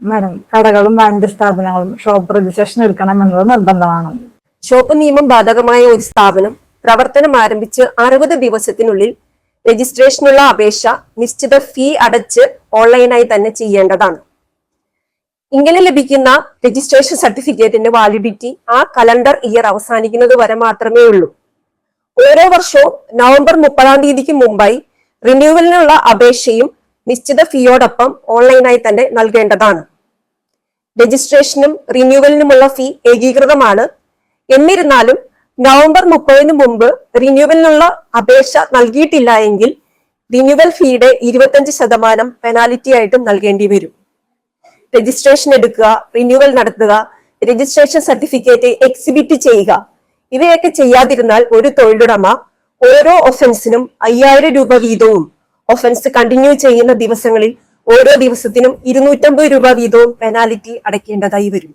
Madam, കടകളും വാണിജ്യ സ്ഥാപനങ്ങളും ഷോപ്പ് രജിസ്ട്രേഷൻ എടുക്കണം എന്നത് നിർബന്ധമാണ്. ഷോപ്പ് നിയമം ബാധകമായ ഒരു സ്ഥാപനം പ്രവർത്തനം ആരംഭിച്ച് 60 ദിവസത്തിനുള്ളിൽ രജിസ്ട്രേഷനുള്ള അപേക്ഷ നിശ്ചിത ഫീ അടച്ച് ഓൺലൈനായി തന്നെ ചെയ്യേണ്ടതാണ്. ഇങ്ങനെ ലഭിക്കുന്ന രജിസ്ട്രേഷൻ സർട്ടിഫിക്കറ്റിന്റെ വാലിഡിറ്റി ആ കലണ്ടർ ഇയർ അവസാനിക്കുന്നത് വരെ മാത്രമേ ഉള്ളൂ. ഓരോ വർഷവും നവംബർ 30-ാം തീയതിക്ക് മുമ്പായി റിന്യൂവലിനുള്ള അപേക്ഷയും നിശ്ചിത ഫീയോടൊപ്പം ഓൺലൈനായി തന്നെ നൽകേണ്ടതാണ്. രജിസ്ട്രേഷനും റിന്യൂവലിനുമുള്ള ഫീ ഏകീകൃതമാണ്. എന്നിരുന്നാലും നവംബർ 30-ന് മുമ്പ് റിന്യൂവലിനുള്ള അപേക്ഷ നൽകിയിട്ടില്ല എങ്കിൽ റിന്യൂവൽ ഫീയുടെ 25% പെനാലിറ്റി ആയിട്ടും നൽകേണ്ടി വരും. രജിസ്ട്രേഷൻ എടുക്കുക, റിന്യൂവൽ നടത്തുക, രജിസ്ട്രേഷൻ സർട്ടിഫിക്കറ്റ് എക്സിബിറ്റ് ചെയ്യുക, ഇവയൊക്കെ ചെയ്യാതിരുന്നാൽ ഒരു തൊഴിലുടമ ഓരോ ഒഫൻസിനും 5000 രൂപ വീതവും ഒഫൻസ് കണ്ടിന്യൂ ചെയ്യുന്ന ദിവസങ്ങളിൽ ഓരോ ദിവസത്തിനും 250 രൂപ വീതവും പെനാലിറ്റി അടയ്ക്കേണ്ടതായി വരും.